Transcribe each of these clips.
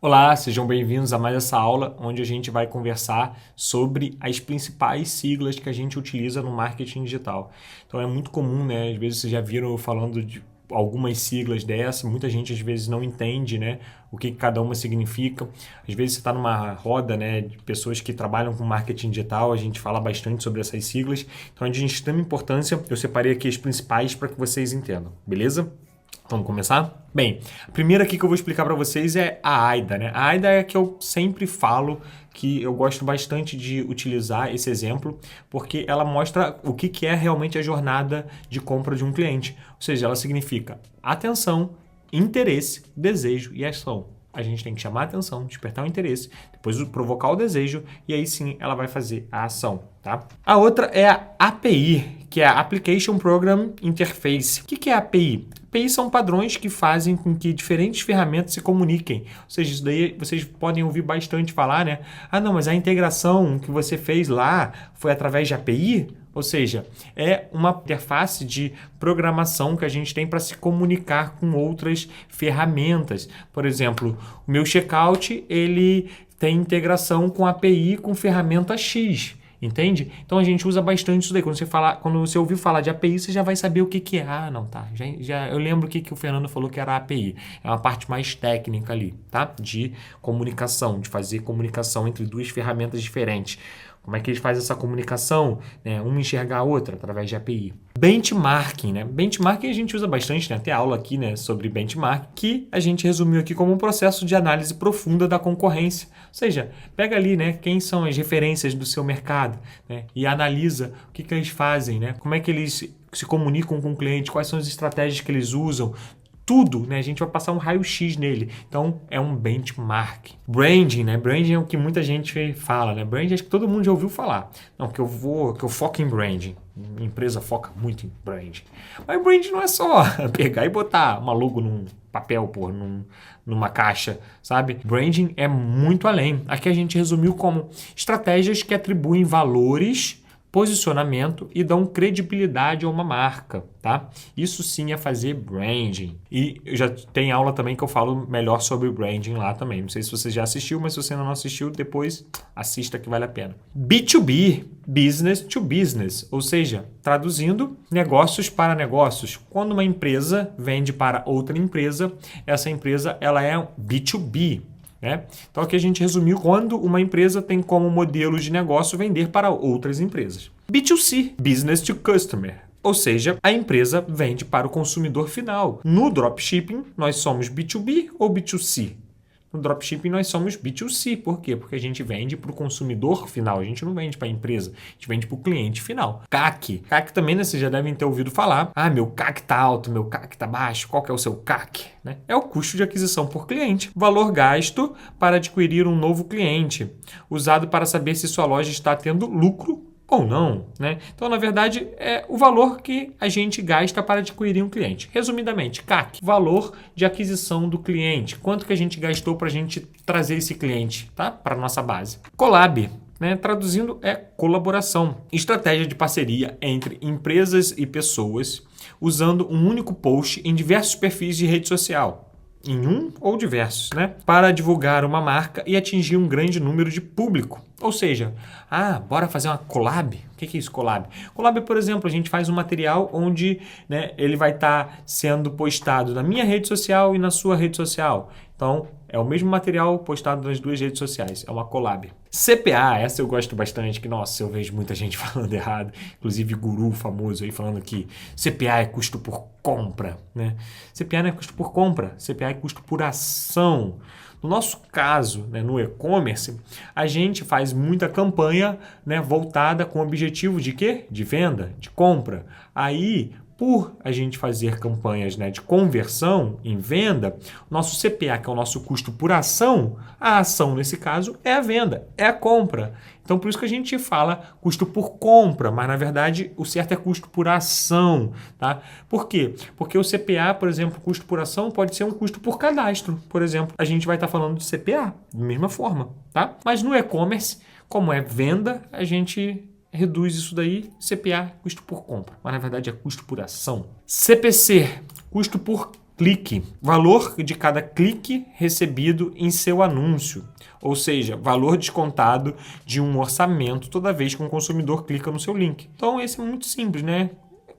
Olá, sejam bem-vindos a mais essa aula onde a gente vai conversar sobre as principais siglas que a gente utiliza no marketing digital. Então é muito comum, né? Às vezes vocês já viram eu falando de algumas siglas dessa, muita gente às vezes não entende, né, o que cada uma significa. Às vezes você está numa roda, né, de pessoas que trabalham com marketing digital, a gente fala bastante sobre essas siglas. Então é de extrema importância, eu separei aqui as principais para que vocês entendam, beleza? Vamos começar? Bem, a primeira aqui que eu vou explicar para vocês é a AIDA, né? A AIDA é a que eu sempre falo que eu gosto bastante de utilizar esse exemplo, porque ela mostra o que é realmente a jornada de compra de um cliente. Ou seja, ela significa atenção, interesse, desejo e ação. A gente tem que chamar a atenção, despertar o interesse, depois provocar o desejo e aí sim ela vai fazer a ação, tá? A outra é a API, que é a Application Program Interface. O que é a API? API são padrões que fazem com que diferentes ferramentas se comuniquem. Ou seja, isso daí vocês podem ouvir bastante falar, né? Ah, não, mas a integração que você fez lá foi através de API? Ou seja, é uma interface de programação que a gente tem para se comunicar com outras ferramentas. Por exemplo, o meu checkout, ele tem integração com API com ferramenta X. Entende? Então a gente usa bastante isso daí. Quando você ouvir falar de API, você já vai saber o que é. Ah, não, tá. Eu lembro o que o Fernando falou que era a API. É uma parte mais técnica ali, tá? De comunicação, de fazer comunicação entre duas ferramentas diferentes. Como é que eles fazem essa comunicação? Né? Uma enxergar a outra através de API. Benchmarking, né? Benchmarking a gente usa bastante, né? Tem aula aqui, né, sobre benchmarking, que a gente resumiu aqui como um processo de análise profunda da concorrência. Ou seja, pega ali, né, quem são as referências do seu mercado, né, e analisa o que eles fazem, né? Como é que eles se comunicam com o cliente, quais são as estratégias que eles usam. Tudo, né? A gente vai passar um raio-x nele. Então, é um benchmark. Branding, né? Branding é o que muita gente fala, né? Branding, acho que todo mundo já ouviu falar. Não, que eu foco em branding. Minha empresa foca muito em branding. Mas branding não é só pegar e botar uma logo num papel, numa caixa, sabe? Branding é muito além. Aqui a gente resumiu como estratégias que atribuem valores, posicionamento e dão credibilidade a uma marca, tá? Isso sim é fazer branding. E já tem aula também que eu falo melhor sobre branding lá também. Não sei se você já assistiu, mas se você ainda não assistiu, depois assista que vale a pena. B2B, business to business, ou seja, traduzindo, negócios para negócios. Quando uma empresa vende para outra empresa, essa empresa ela é B2B. Né? Então aqui a gente resumiu quando uma empresa tem como modelo de negócio vender para outras empresas. B2C, Business to Customer, ou seja, a empresa vende para o consumidor final. No dropshipping, nós somos B2B ou B2C? No dropshipping nós somos B2C. Por quê? Porque a gente vende para o consumidor final. A gente não vende para a empresa. A gente vende para o cliente final. CAC. CAC também, né? Vocês já devem ter ouvido falar. Ah, meu CAC tá alto, meu CAC tá baixo. Qual que é o seu CAC? Né? É o custo de aquisição por cliente. Valor gasto para adquirir um novo cliente. Usado para saber se sua loja está tendo lucro ou não, né? Então, na verdade, é o valor que a gente gasta para adquirir um cliente. Resumidamente, CAC, valor de aquisição do cliente. Quanto que a gente gastou para a gente trazer esse cliente, tá? Para a nossa base. Collab, né? Traduzindo, é colaboração. Estratégia de parceria entre empresas e pessoas usando um único post em diversos perfis de rede social. Em um ou diversos, né? Para divulgar uma marca e atingir um grande número de público. Ou seja, bora fazer uma collab? O que é isso, collab? Collab, por exemplo, a gente faz um material onde, né, ele vai estar sendo postado na minha rede social e na sua rede social. Então, é o mesmo material postado nas duas redes sociais. É uma collab. CPA, essa eu gosto bastante, que, nossa, eu vejo muita gente falando errado. Inclusive, guru famoso aí falando que CPA é custo por compra, né? CPA não é custo por compra, CPA é custo por ação. No nosso caso, né, no e-commerce, a gente faz muita campanha, né, voltada com o objetivo de quê? De venda, de compra. Aí, por a gente fazer campanhas, né, de conversão em venda, nosso CPA, que é o nosso custo por ação, a ação nesse caso é a venda, é a compra. Então, por isso que a gente fala custo por compra, mas na verdade o certo é custo por ação, tá? Por quê? Porque o CPA, por exemplo, custo por ação pode ser um custo por cadastro, por exemplo. A gente vai estar falando de CPA, da mesma forma, tá? Mas no e-commerce, como é venda, a gente reduz isso daí, CPA, custo por compra, mas na verdade é custo por ação. CPC, custo por clique, valor de cada clique recebido em seu anúncio. Ou seja, valor descontado de um orçamento toda vez que um consumidor clica no seu link. Então, esse é muito simples, né?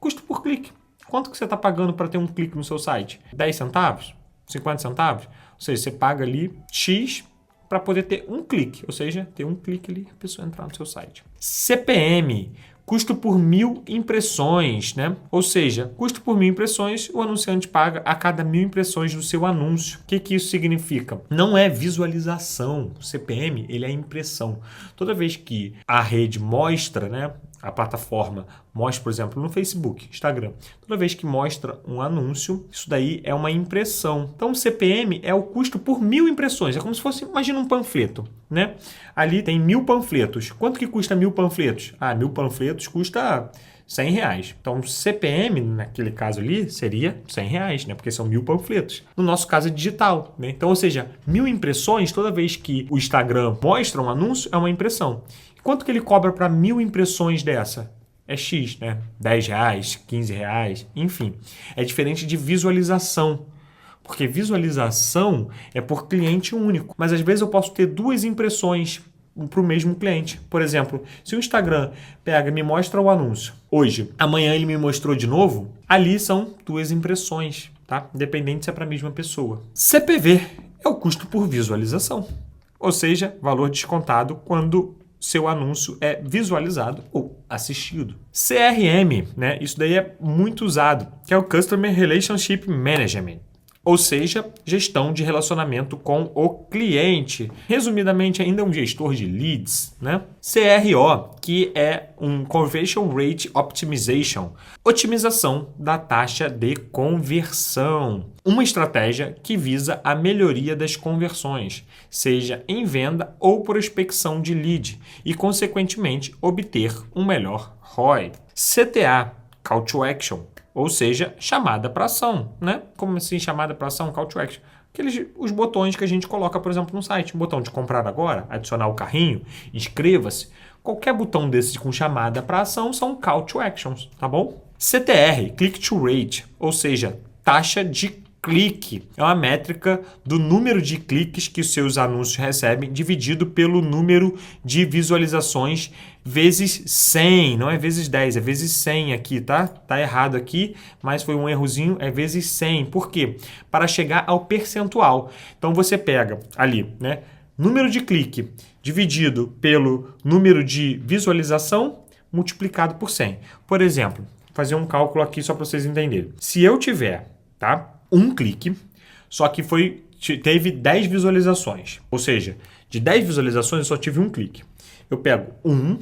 Custo por clique. Quanto que você está pagando para ter um clique no seu site? 10 centavos? 50 centavos? Ou seja, você paga ali X para poder ter um clique. Ou seja, ter um clique ali, a pessoa entrar no seu site. CPM. Custo por 1000 impressões, né? Ou seja, custo por 1000 impressões, o anunciante paga a cada 1000 impressões do seu anúncio. O que isso significa? Não é visualização. O CPM, ele é impressão. Toda vez que a rede mostra, né? A plataforma mostra, por exemplo, no Facebook, Instagram. Toda vez que mostra um anúncio, isso daí é uma impressão. Então, o CPM é o custo por 1000 impressões. É como se fosse, imagina um panfleto, né? Ali tem 1000 panfletos. Quanto que custa 1000 panfletos? 1000 panfletos custa R$100. Então, o CPM, naquele caso ali, seria R$100, né? Porque são 1000 panfletos. No nosso caso, é digital, né? Então, ou seja, 1000 impressões, toda vez que o Instagram mostra um anúncio, é uma impressão. Quanto que ele cobra para 1000 impressões dessa? É X, né? R$10, R$15, enfim. É diferente de visualização. Porque visualização é por cliente único. Mas às vezes eu posso ter 2 impressões para o mesmo cliente. Por exemplo, se o Instagram pega e me mostra o anúncio hoje, amanhã ele me mostrou de novo, ali são 2 impressões, tá? Independente se é para a mesma pessoa. CPV é o custo por visualização. Ou seja, valor descontado quando seu anúncio é visualizado ou assistido. CRM, né? Isso daí é muito usado, que é o Customer Relationship Management. Ou seja, gestão de relacionamento com o cliente. Resumidamente, ainda um gestor de leads, né? CRO, que é um Conversion Rate Optimization, otimização da taxa de conversão. Uma estratégia que visa a melhoria das conversões, seja em venda ou prospecção de lead, e, consequentemente, obter um melhor ROI. CTA, Call to Action. Ou seja, chamada para ação, né? Como assim chamada para ação? Call to action. Os botões que a gente coloca, por exemplo, no site. Um botão de comprar agora, adicionar o carrinho, inscreva-se. Qualquer botão desses com chamada para ação são call to actions, tá bom? CTR, Click to Rate, ou seja, taxa de clique. É uma métrica do número de cliques que os seus anúncios recebem dividido pelo número de visualizações vezes 100. Não é vezes 10, é vezes 100 aqui, tá? Tá errado aqui, mas foi um errozinho, é vezes 100. Por quê? Para chegar ao percentual. Então você pega ali, né? Número de clique dividido pelo número de visualização multiplicado por 100. Por exemplo, vou fazer um cálculo aqui só para vocês entenderem. Se eu tiver, tá? Um clique, só que teve 10 visualizações. Ou seja, de 10 visualizações eu só tive um clique. Eu pego 1,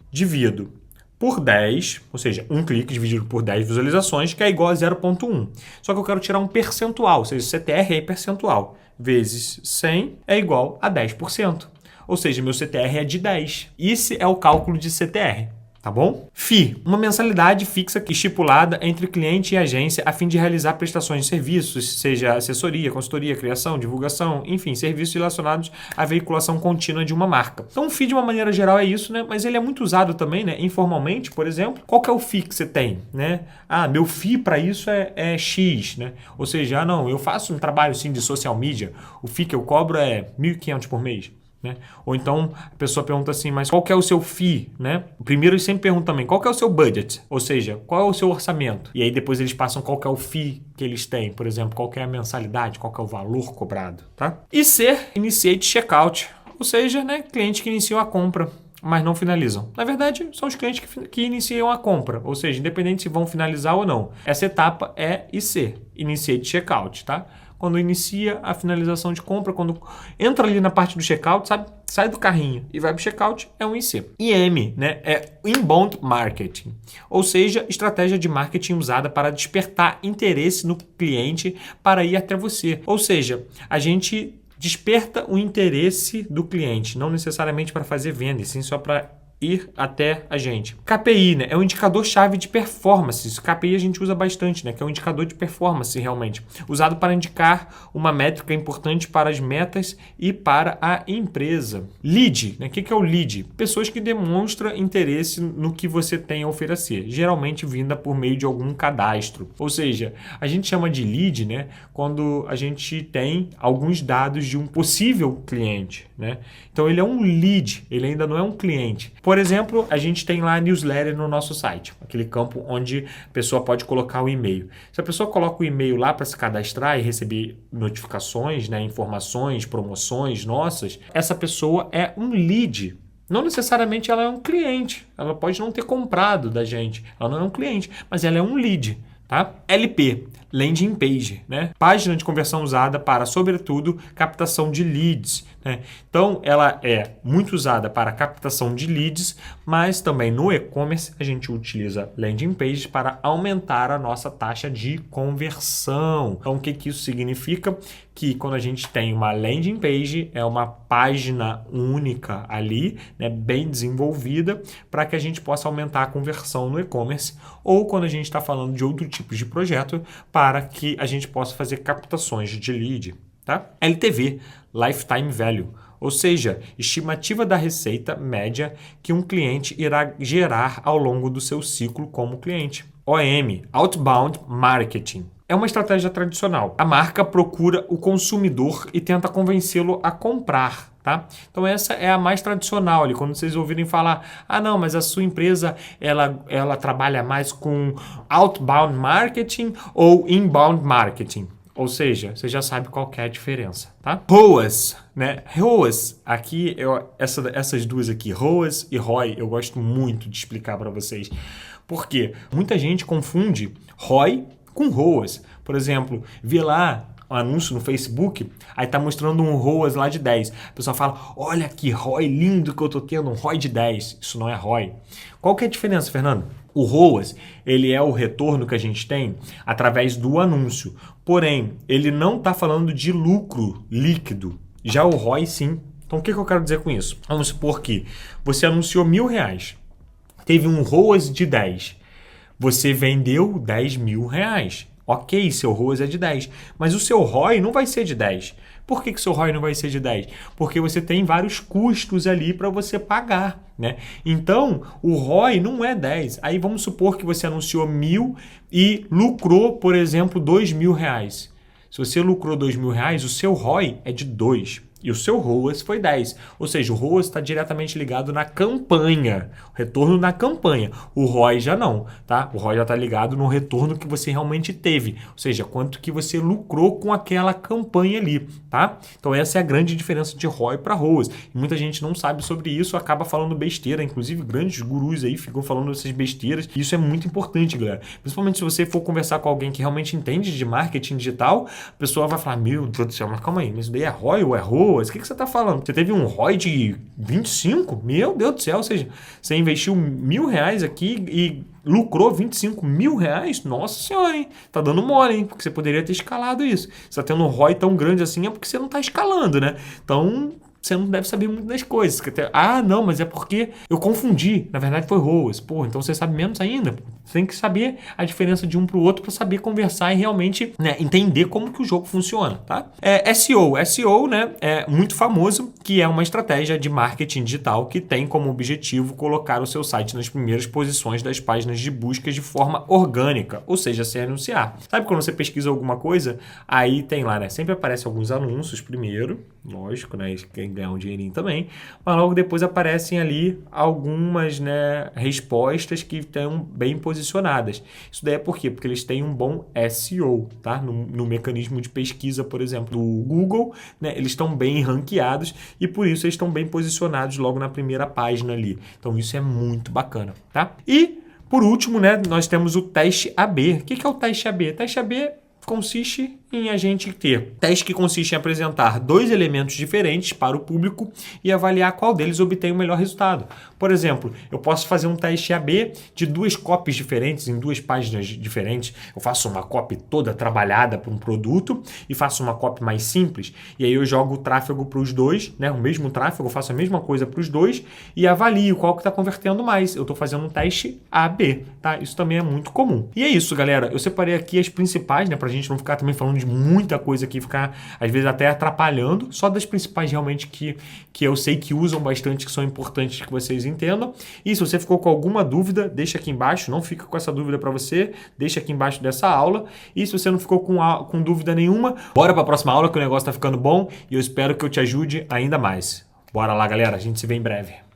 divido por 10, ou seja, um clique dividido por 10 visualizações, que é igual a 0,1. Só que eu quero tirar um percentual, ou seja, CTR é percentual, vezes 100 é igual a 10%. Ou seja, meu CTR é de 10. Esse é o cálculo de CTR. Tá bom? FII, uma mensalidade fixa estipulada entre cliente e agência a fim de realizar prestações de serviços, seja assessoria, consultoria, criação, divulgação, enfim, serviços relacionados à veiculação contínua de uma marca. Então, o FII, de uma maneira geral, é isso, né? Mas ele é muito usado também, né? Informalmente, por exemplo. Qual que é o FII que você tem, né? Meu FII para isso é X, né? Ou seja, não, eu faço um trabalho, sim, de social media, o FII que eu cobro é R$1.500 por mês. Né? Ou então a pessoa pergunta assim, mas qual que é o seu FII? Né? Primeiro eles sempre perguntam também, qual que é o seu budget? Ou seja, qual é o seu orçamento? E aí depois eles passam qual que é o FII que eles têm, por exemplo, qual que é a mensalidade, qual que é o valor cobrado, tá? E C, Initiate Checkout, ou seja, né, clientes que iniciam a compra, mas não finalizam. Na verdade, são os clientes que iniciam a compra, ou seja, independente se vão finalizar ou não. Essa etapa é IC, Initiate Checkout, tá? Quando inicia a finalização de compra, quando entra ali na parte do checkout, sabe? Sai do carrinho e vai para o checkout, é um IC. IM, né? É Inbound Marketing, ou seja, estratégia de marketing usada para despertar interesse no cliente para ir até você. Ou seja, a gente desperta o interesse do cliente, não necessariamente para fazer venda, sim só para ir até a gente. KPI, né, é um indicador-chave de performance. Isso, KPI a gente usa bastante, né, que é um indicador de performance realmente, usado para indicar uma métrica importante para as metas e para a empresa. Lead, né, o que é o lead? Pessoas que demonstram interesse no que você tem a oferecer, geralmente vinda por meio de algum cadastro. Ou seja, a gente chama de lead, né, quando a gente tem alguns dados de um possível cliente, né? Então ele é um lead, ele ainda não é um cliente. Por exemplo, a gente tem lá a newsletter no nosso site, aquele campo onde a pessoa pode colocar o e-mail. Se a pessoa coloca o e-mail lá para se cadastrar e receber notificações, né, informações, promoções nossas, essa pessoa é um lead. Não necessariamente ela é um cliente, ela pode não ter comprado da gente, ela não é um cliente, mas ela é um lead. Tá? LP, Landing Page, né? Página de conversão usada para, sobretudo, captação de leads, né? Então, ela é muito usada para captação de leads, mas também no e-commerce a gente utiliza Landing Page para aumentar a nossa taxa de conversão. Então, o que isso significa? Que quando a gente tem uma landing page, é uma página única ali, né, bem desenvolvida, para que a gente possa aumentar a conversão no e-commerce, ou quando a gente está falando de outro tipo de projeto, para que a gente possa fazer captações de lead. Tá? LTV, Lifetime Value, ou seja, estimativa da receita média que um cliente irá gerar ao longo do seu ciclo como cliente. OM, Outbound Marketing. É uma estratégia tradicional. A marca procura o consumidor e tenta convencê-lo a comprar. Tá? Então essa é a mais tradicional ali, quando vocês ouvirem falar, não, mas a sua empresa ela trabalha mais com outbound marketing ou inbound marketing. Ou seja, você já sabe qual que é a diferença, tá? ROAS, né? ROAS, aqui, essas duas aqui, ROAS e ROI, eu gosto muito de explicar para vocês. Por quê? Muita gente confunde ROI com ROAS. Por exemplo, vê lá um anúncio no Facebook, aí tá mostrando um ROAS lá de 10. A pessoa fala, olha que ROI lindo que eu tô tendo, um ROI de 10. Isso não é ROI. Qual que é a diferença, Fernando? O ROAS, ele é o retorno que a gente tem através do anúncio. Porém, ele não está falando de lucro líquido. Já o ROI, sim. Então, o que eu quero dizer com isso? Vamos supor que você anunciou R$1.000. Teve um ROAS de 10. Você vendeu R$10.000. Ok, seu ROAS é de 10. Mas o seu ROI não vai ser de 10. Por que seu ROI não vai ser de 10? Porque você tem vários custos ali para você pagar, né? Então, o ROI não é 10. Aí vamos supor que você anunciou 1.000 e lucrou, por exemplo, R$2.000. Se você lucrou R$2.000, o seu ROI é de 2. E o seu ROAS foi 10. Ou seja, o ROAS está diretamente ligado na campanha. O retorno na campanha. O ROI já não, tá? O ROI já está ligado no retorno que você realmente teve. Ou seja, quanto que você lucrou com aquela campanha ali, tá? Então essa é a grande diferença de ROI para ROAS. E muita gente não sabe sobre isso, acaba falando besteira. Inclusive, grandes gurus aí ficam falando essas besteiras. E isso é muito importante, galera. Principalmente se você for conversar com alguém que realmente entende de marketing digital, a pessoa vai falar, meu Deus do céu, mas calma aí, mas isso daí é ROI ou é ROAS? O que você está falando? Você teve um ROI de 25? Meu Deus do céu, ou seja, você investiu R$1.000 aqui e lucrou R$25.000? Nossa senhora, hein? Tá dando mole, hein? Porque você poderia ter escalado isso. Você tá tendo um ROI tão grande assim é porque você não tá escalando, né? Então, você não deve saber muito das coisas. Não, mas é porque eu confundi. Na verdade, foi ROAS. Pô, então você sabe menos ainda. Você tem que saber a diferença de um para o outro para saber conversar e realmente, né, entender como que o jogo funciona, tá? SEO, né, é muito famoso, que é uma estratégia de marketing digital que tem como objetivo colocar o seu site nas primeiras posições das páginas de busca de forma orgânica, ou seja, sem anunciar. Sabe quando você pesquisa alguma coisa, aí tem lá, né, sempre aparece alguns anúncios primeiro, lógico, né, quem ganhar um dinheirinho também, mas logo depois aparecem ali algumas, né, respostas que estão bem posicionadas. Isso daí é por quê? Porque eles têm um bom SEO, tá? No mecanismo de pesquisa, por exemplo, do Google, né, eles estão bem ranqueados e por isso eles estão bem posicionados logo na primeira página ali. Então isso é muito bacana, tá? E por último, né, nós temos o teste AB. O que é o teste AB? O teste AB consiste em a gente ter teste que consiste em apresentar 2 elementos diferentes para o público e avaliar qual deles obtém o melhor resultado. Por exemplo, eu posso fazer um teste AB de 2 copies diferentes em 2 páginas diferentes. Eu faço uma copy toda trabalhada para um produto e faço uma copy mais simples. E aí eu jogo o tráfego para os dois, né? O mesmo tráfego, eu faço a mesma coisa para os dois e avalio qual que está convertendo mais. Eu estou fazendo um teste AB, tá? Isso também é muito comum. E é isso, galera. Eu separei aqui as principais, né? Para a gente não ficar também falando de muita coisa aqui, ficar às vezes até atrapalhando. Só das principais realmente que eu sei que usam bastante, que são importantes que vocês entendam. E se você ficou com alguma dúvida, deixa aqui embaixo. Não fica com essa dúvida para você, deixa aqui embaixo dessa aula. E se você não ficou com dúvida nenhuma, bora para a próxima aula que o negócio está ficando bom e eu espero que eu te ajude ainda mais. Bora lá, galera. A gente se vê em breve.